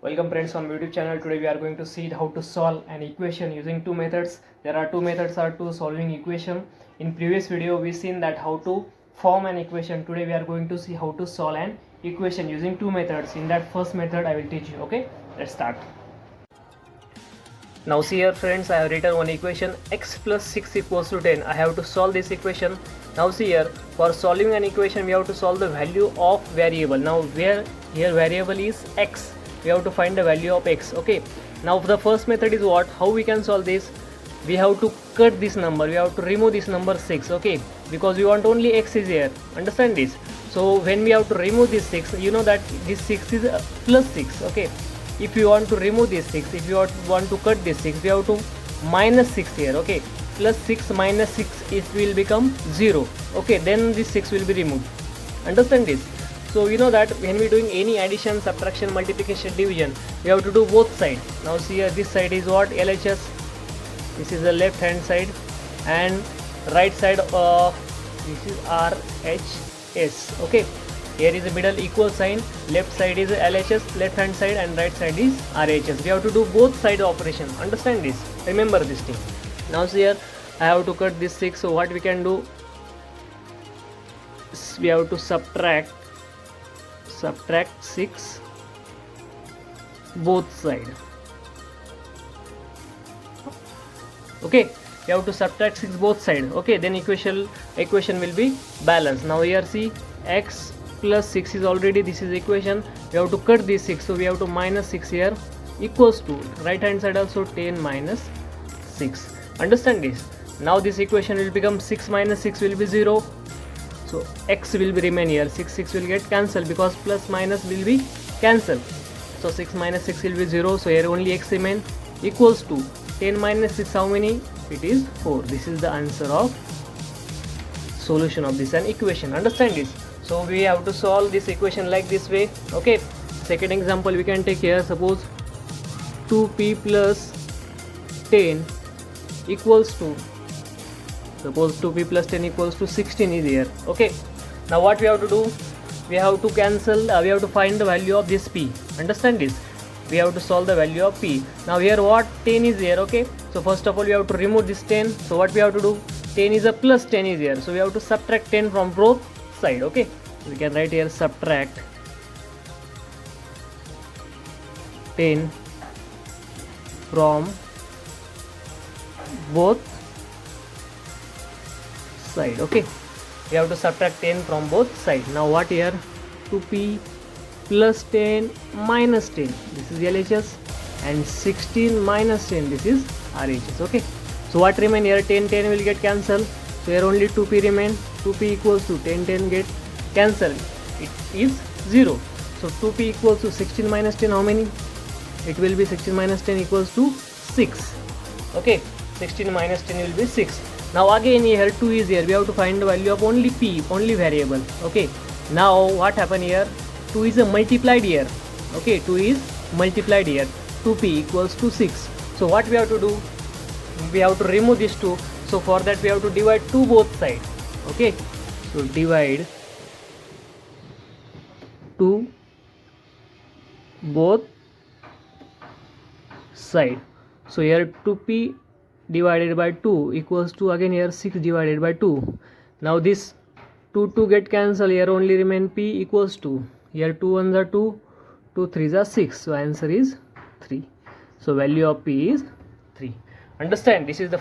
Welcome friends on YouTube channel. Today we are going to see how to solve an equation using two methods. There are two methods to solving equation. In previous video we seen that how to form an equation. Today we are going to see how to solve an equation using two methods. In that first method I will teach you. Okay, let's start. Now see here friends, I have written one equation x plus 6 equals to 10. I have to solve this equation. Now see here, for solving an equation we have to solve the value of variable. Now where here variable is x, we have to find the value of x. Okay, now the first method is what, how we can solve this? We have to cut this number, we have to remove this number 6. Okay, because we want only x is here, understand this? So when we have to remove this 6, you know that this 6 is plus 6. Okay, if you want to remove this 6, if you want to cut this 6, we have to minus 6 here. Okay, plus 6 minus 6, it will become 0. Okay, then this 6 will be removed, understand this? So you know that when we doing any addition, subtraction, multiplication, division, we have to do both sides. Now see here, this side is what, LHS, this is the left hand side, and right side this is RHS. Okay, here is the middle equal sign, left side is LHS, left hand side, and right side is RHS. We have to do both side operation, understand this, remember this thing. Now see here, I have to cut this 6, so what we can do, we have to subtract 6 both side. Okay, we have to subtract 6 both side. Okay, then equation will be balanced. Now here see, x plus 6 is already, this is equation, we have to cut this 6, so we have to minus 6 here, equals to right hand side also 10 minus 6, understand this? Now this equation will become 6 minus 6 will be 0, so x will be remain here, 6 will get cancelled because plus minus will be cancelled, so 6 minus 6 will be 0, so here only x remain, equals to 10 minus 6, how many? It is 4. This is the answer of solution of this an equation, understand this? So we have to solve this equation like this way. Okay, second example we can take here, suppose 2p plus 10 equals to, suppose 2p plus 10 equals to 16 is here. Okay, now what we have to do, we have to cancel, we have to find the value of this p, understand this? We have to solve the value of p. Now here what, 10 is here. Okay, so first of all we have to remove this 10, so what we have to do, 10 is a plus 10 is here, so we have to subtract 10 from both side. Okay, we can write here subtract 10 from both side. Okay, we have to subtract 10 from both side. Now what here, 2p plus 10 minus 10, this is LHS, and 16 minus 10, this is RHS. Okay, so what remain here, 10 will get cancelled, so here only 2p remain, 2p equals to 10 get cancelled, it is 0, so 2p equals to 16 minus 10, how many? It will be 16 minus 10 equals to 6. Okay, 16 minus 10 will be 6. Now again here 2 is here, we have to find the value of only p, only variable. Okay, now what happened here, 2 is a multiplied here. Okay, 2 is multiplied here, 2p equals to 6. So what we have to do, we have to remove this 2, so for that we have to divide 2 both sides. Okay, so divide 2 both side, so here 2p divided by 2 equals to, again here 6 divided by 2. Now this 2 get cancelled, here only remain p equals to, here 2 1s are 2, 2 3s are 6, so answer is 3. So value of p is 3, understand? This is the